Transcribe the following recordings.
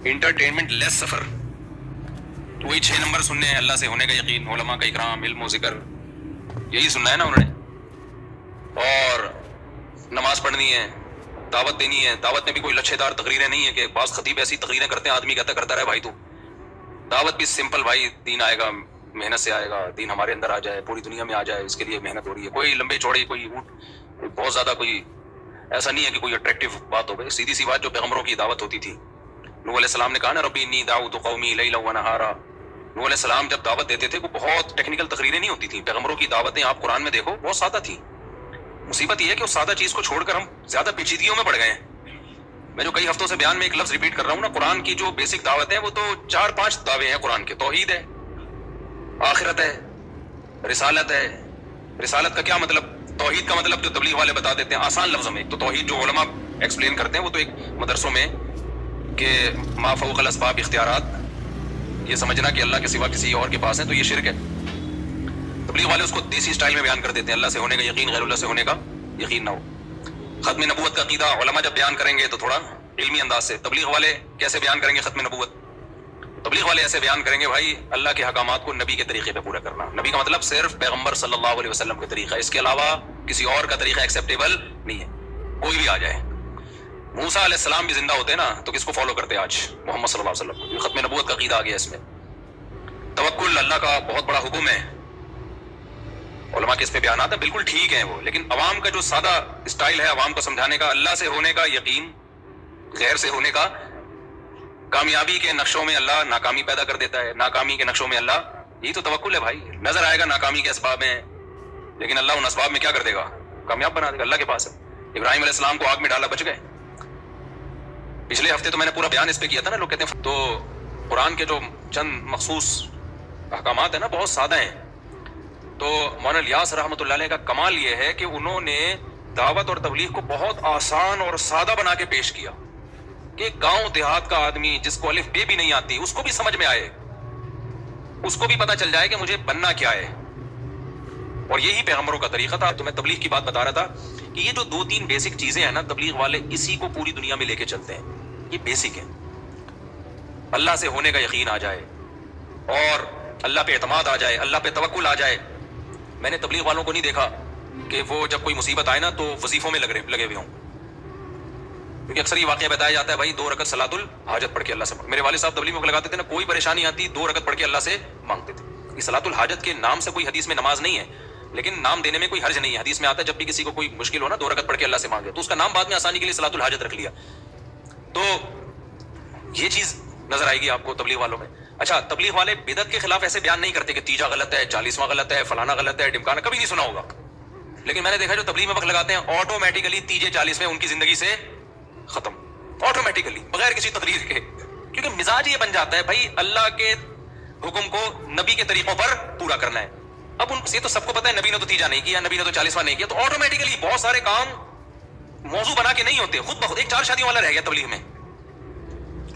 Entertainment لیس سفر. تو وہی 6 نمبر سننے ہیں, اللہ سے ہونے کا یقین, علماء کا اکرام, علم و ذکر, یہی سننا ہے نا انہوں نے. اور نماز پڑھنی ہے, دعوت دینی ہے. دعوت میں بھی کوئی لچھے دار تقریریں نہیں ہے کہ بعض خطیب ایسی تقریریں کرتے ہیں آدمی کہتا کرتا رہے بھائی. تو دعوت بھی سمپل بھائی, دین آئے گا, محنت سے آئے گا, دین ہمارے اندر آ جائے, پوری دنیا میں آ جائے, اس کے لیے محنت ہو رہی ہے. کوئی لمبے چوڑے, کوئی بہت زیادہ کوئی ایسا نہیں ہے کہ کوئی اٹریکٹیو بات ہو گئی. سیدھی سی بات جو پیغمبروں کی دعوت ہوتی تھی. نوح علیہ السلام نے کہا نا ربی انی دعوت قومی لیلا و نہارا. نوح علیہ السلام جب دعوت دیتے تھے وہ بہت ٹیکنیکل تقریریں نہیں ہوتی تھیں. پیغمبروں کی دعوتیں آپ قرآن میں دیکھو بہت سادہ تھیں. مصیبت یہ ہے کہ اس سادہ چیز کو چھوڑ کر ہم زیادہ پیچیدگیوں میں پڑ گئے ہیں. میں جو کئی ہفتوں سے بیان میں ایک لفظ ریپیٹ کر رہا ہوں نا, قرآن کی جو بیسک دعوت ہے وہ تو 4-5 دعوے ہیں قرآن کے. توحید ہے, آخرت ہے, رسالت ہے. رسالت کا کیا مطلب؟ توحید کا مطلب جو تبلیغ والے بتا دیتے ہیں آسان لفظوں میں. تو توحید جو علماء ایکسپلین کرتے ہیں وہ تو ایک مدرسوں میں کہ ما فوق الاسباب اختیارات, یہ سمجھنا کہ اللہ کے سوا کسی اور کے پاس ہے تو یہ شرک ہے. تبلیغ والے اس کو دیسی اسٹائل میں بیان کر دیتے ہیں, اللہ سے ہونے کا یقین, غیر اللہ سے ہونے کا یقین نہ ہو. ختم نبوت کا عقیدہ علماء جب بیان کریں گے تو تھوڑا علمی انداز سے. تبلیغ والے کیسے بیان کریں گے ختم نبوت؟ تبلیغ والے ایسے بیان کریں گے بھائی اللہ کے احکامات کو نبی کے طریقے پہ پورا کرنا. نبی کا مطلب صرف پیغمبر صلی اللہ علیہ وسلم کا طریقہ, اس کے علاوہ کسی اور کا طریقہ ایکسیپٹیبل نہیں ہے. کوئی بھی آ جائے. موسیٰ علیہ السلام بھی زندہ ہوتے نا تو کس کو فالو کرتے آج؟ محمد صلی اللہ علیہ وسلم. ختم نبوت کا عقیدہ آ گیا اس میں. توکل اللہ کا بہت بڑا حکم ہے. علماء کے اس پہ بیانات ہیں, بالکل ٹھیک ہیں وہ, لیکن عوام کا جو سادہ اسٹائل ہے عوام کو سمجھانے کا, اللہ سے ہونے کا یقین, غیر سے ہونے کا. کامیابی کے نقشوں میں اللہ ناکامی پیدا کر دیتا ہے, ناکامی کے نقشوں میں اللہ, یہی تو توکل ہے بھائی. نظر آئے گا ناکامی کے اسباب ہیں, لیکن اللہ ان اسباب میں کیا کر دے گا؟ کامیاب بنا دے گا. اللہ کے پاس ہے. ابراہیم علیہ السلام کو آگ میں ڈالا, بچ گئے. پچھلے ہفتے تو میں نے پورا بیان اس پہ کیا تھا نا. لوگ کہتے ہیں تو قرآن کے جو چند مخصوص احکامات ہیں نا بہت سادہ ہیں. تو مولانا الیاس رحمۃ اللہ علیہ کا کمال یہ ہے کہ انہوں نے دعوت اور تبلیغ کو بہت آسان اور سادہ بنا کے پیش کیا کہ گاؤں دیہات کا آدمی جس کو الف بے بھی نہیں آتی اس کو بھی سمجھ میں آئے, اس کو بھی پتا چل جائے کہ مجھے بننا کیا ہے. اور یہی پیغمبروں کا طریقہ تھا. تو میں تبلیغ کی بات بتا رہا تھا کہ یہ جو 2-3 بیسک چیزیں ہیں نا, تبلیغ والے اسی کو پوری دنیا میں لے کے چلتے ہیں. یہ بیسک ہے. اللہ سے ہونے کا یقین آ جائے اور اللہ پہ اعتماد آ جائے, اللہ پہ توکل آ جائے. میں نے تبلیغ والوں کو نہیں دیکھا کہ وہ جب کوئی مصیبت آئے نا تو وظیفوں میں لگے ہوئے ہوں, کیونکہ اکثر یہ واقعہ بتایا جاتا ہے بھائی 2 رکعت صلاۃ الحاجت پڑھ کے اللہ سے. میرے والد صاحب تبلیغ میں لگاتے تھے نا, کوئی پریشانی آتی 2 رکعت پڑھ کے اللہ سے مانگتے تھے. یہ صلاۃ الحاجت کے نام سے کوئی حدیث میں نماز نہیں ہے, لیکن نام دینے میں کوئی حرج نہیں ہے. حدیث میں آتا ہے جب بھی کسی کو کوئی مشکل ہو نا 2 رکعت پڑھ کے اللہ سے مانگے, تو اس کا نام بعد میں آسانی کے لیے صلاۃ الحاجت رکھ لیا. تو یہ چیز نظر آئے گی آپ کو تبلیغ والوں میں. اچھا, تبلیغ والے بدعت کے خلاف ایسے بیان نہیں کرتے کہ تیجا غلط ہے, 40واں غلط ہے, فلانا غلط ہے, ڈمکانا, کبھی نہیں سنا ہوگا. لیکن میں نے دیکھا جو تبلیغ میں وقت لگاتے ہیں آٹومیٹیکلی تیجے 40ویں ان کی زندگی سے ختم, آٹومیٹیکلی, بغیر کسی تقریر کے. کیونکہ مزاج یہ بن جاتا ہے بھائی اللہ کے حکم کو نبی کے طریقوں پر پورا کرنا ہے. اب ان سے تو سب کو پتا ہے نبی نے تو تیجا نہیں کیا, نبی نے تو 40واں نہیں کیا, تو آٹومیٹیکلی بہت سارے کام موضوع بنا کے نہیں ہوتے, خود بخود. ایک 4 شادیوں والا رہ گیا تبلیغ میں,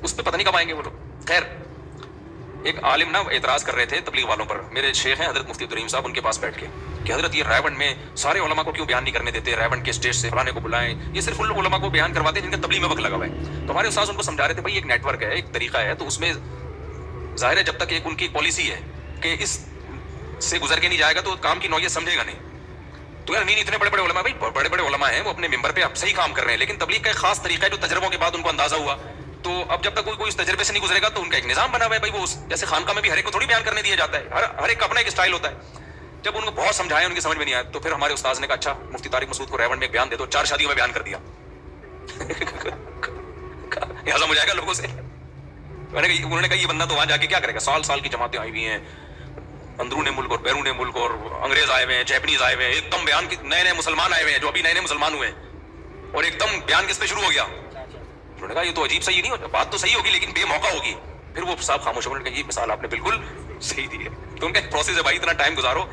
اس پہ پتہ نہیں کب آئیں گے وہ لوگ. خیر, ایک عالم نا اعتراض کر رہے تھے تبلیغ والوں پر. میرے شیخ ہیں حضرت مفتی عبدالرحیم صاحب, ان کے پاس بیٹھ کے کہ حضرت یہ رائے ونڈ میں سارے علماء کو کیوں بیان نہیں کرنے دیتے, رائے ونڈ کے اسٹیج سے فلانے کو بلائیں, یہ صرف ان علماء کو بیان کرواتے ہیں جن کا تبلیغ میں وقت لگا ہوا ہے. تو ہمارے استاذ ان کو سمجھا رہے تھے بھائی ایک نیٹ ورک ہے, ایک طریقہ ہے, تو اس میں ظاہر ہے جب تک ایک ان کی پالیسی ہے کہ اس سے گزر کے نہیں جائے گا تو کام کی نوعیت سمجھے گا نہیں. تو یار نہیں, اتنے بڑے بڑے علماء, بھائی بڑے بڑے علماء ہیں, وہ اپنے ممبر پہ اب صحیح کام کر رہے ہیں, لیکن تبلیغ کا ایک خاص طریقہ ہے جو تجربوں کے بعد ان کو اندازہ ہوا. تو اب جب تک کوئی اس تجربے سے نہیں گزرے گا تو ان کا ایک نظام بنا ہوا ہے بھائی. وہ جیسے خانقاہ میں بھی ہر ایک کو تھوڑی بیان کرنے دیا جاتا ہے, ہر ایک کا اپنا ایک اسٹائل ہوتا ہے. جب ان کو بہت سمجھایا ان کی سمجھ میں نہیں آیا, تو پھر ہمارے استاذ نے کہا اچھا مفتی طارق مسعود کو ریونڈ میں ایک بیان دے دو. 4 شادیوں میں بیان کر دیا. ہضم ہو جائے گا لوگوں سے. انہوں نے کہا یہ بندہ تو وہاں جا کے کیا کرے گا, سال کی جماعتیں آئی ہوئی ہیں, اندرون ملک اور بیرون ملک, اور انگریز آئے ہوئے ہیں, جیپنیز آئے ہوئے ہیں, ایک دم بیان نئے مسلمان آئے ہوئے ہیں جو ابھی نئے مسلمان ہوئے ہیں, اور ایک دم بیان کس پہ شروع ہو گیا. انہوں نے کہا یہ تو عجیب صحیح نہیں ہوتا, بات تو صحیح ہوگی لیکن بے موقع ہوگی. پھر وہ صاحب خاموش ہو گئے, یہ مثال آپ نے بالکل صحیح دی ہے. تو ان کا ایک پروسیس ہے بھائی, اتنا ٹائم گزارو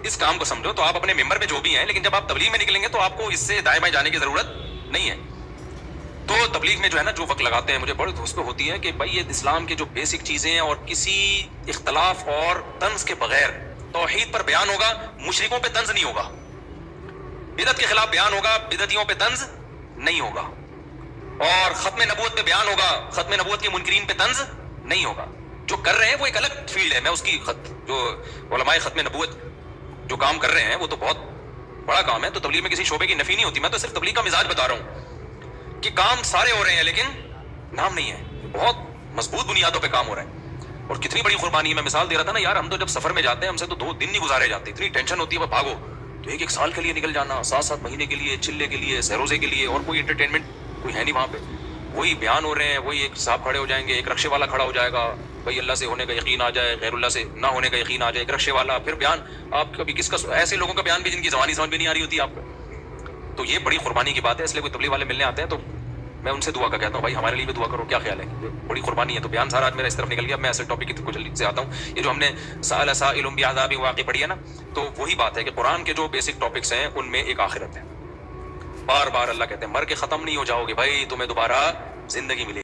اس کام کو سمجھو. تو آپ اپنے ممبر پہ جو بھی ہیں, لیکن جب آپ تبلیغ میں نکلیں گے تو آپ کو اس سے دائیں بائیں جانے کی ضرورت نہیں ہے. تو تبلیغ میں جو ہے نا جو وقت لگاتے ہیں, مجھے بڑی اس پہ ہوتی ہے کہ بھائی یہ اسلام کے جو بیسک چیزیں ہیں اور کسی اختلاف اور طنز کے بغیر توحید پر بیان ہوگا, مشرکوں پہ طنز نہیں ہوگا. بدعت کے خلاف بیان ہوگا, بدعتیوں پہ طنز نہیں ہوگا. اور ختم نبوت پہ بیان ہوگا, ختم نبوت کے منکرین پہ طنز نہیں ہوگا. جو کر رہے ہیں وہ ایک الگ فیلڈ ہے, میں اس کی جو علماء ختم نبوت جو کام کر رہے ہیں وہ تو بہت بڑا کام ہے, تو تبلیغ میں کسی شعبے کی نفی نہیں ہوتی. میں تو صرف تبلیغ کا مزاج بتا رہا ہوں کہ کام سارے ہو رہے ہیں لیکن نام نہیں ہے, بہت مضبوط بنیادوں پہ کام ہو رہا ہے. اور کتنی بڑی قربانی ہے. میں مثال دے رہا تھا نا یار, ہم تو جب سفر میں جاتے ہیں ہم سے تو 2 دن نہیں گزارے جاتے, اتنی ٹینشن ہوتی ہے, وہ بھاگو تو 1 سال کے لیے نکل جانا, 7 مہینے کے لیے, چلے کے لیے, سہروزے کے لیے, اور کوئی انٹرٹینمنٹ کوئی ہے نہیں وہاں پہ. وہی بیان ہو رہے ہیں, وہی ایک صاحب کھڑے ہو جائیں گے, ایک رکشے والا کھڑا ہو جائے گا, بھائی اللہ سے ہونے کا یقین آ جائے, غیر اللہ سے نہ ہونے کا یقین آ جائے, ایک رکشے والا, پھر بیان. آپ کبھی کس کا, ایسے لوگوں کا بیان بھی جن کی زبانی سمجھ بھی نہیں آ رہی ہوتی آپ کو. تو یہ بڑی قربانی کی بات ہے. اس لیے کوئی تبلیغ والے ملنے آتے ہیں تو میں ان سے دعا کا کہتا ہوں, بھائی ہمارے لیے بھی دعا کرو, کیا خیال ہے, بڑی قربانی ہے. تو بیان سارا آج میرا اس طرف نکل گیا. میں اصل ٹاپک کی طرف جلدی سے آتا ہوں. یہ جو ہم نے سأل سائل بعذاب واقع پڑھی ہے نا, تو وہی بات ہے کہ قرآن کے جو بیسک ٹاپکس ہیں ان میں ایک آخرت ہے. بار بار اللہ کہتے ہیں مر کے ختم نہیں ہو جاؤ گے بھائی, تمہیں دوبارہ زندگی ملے گی.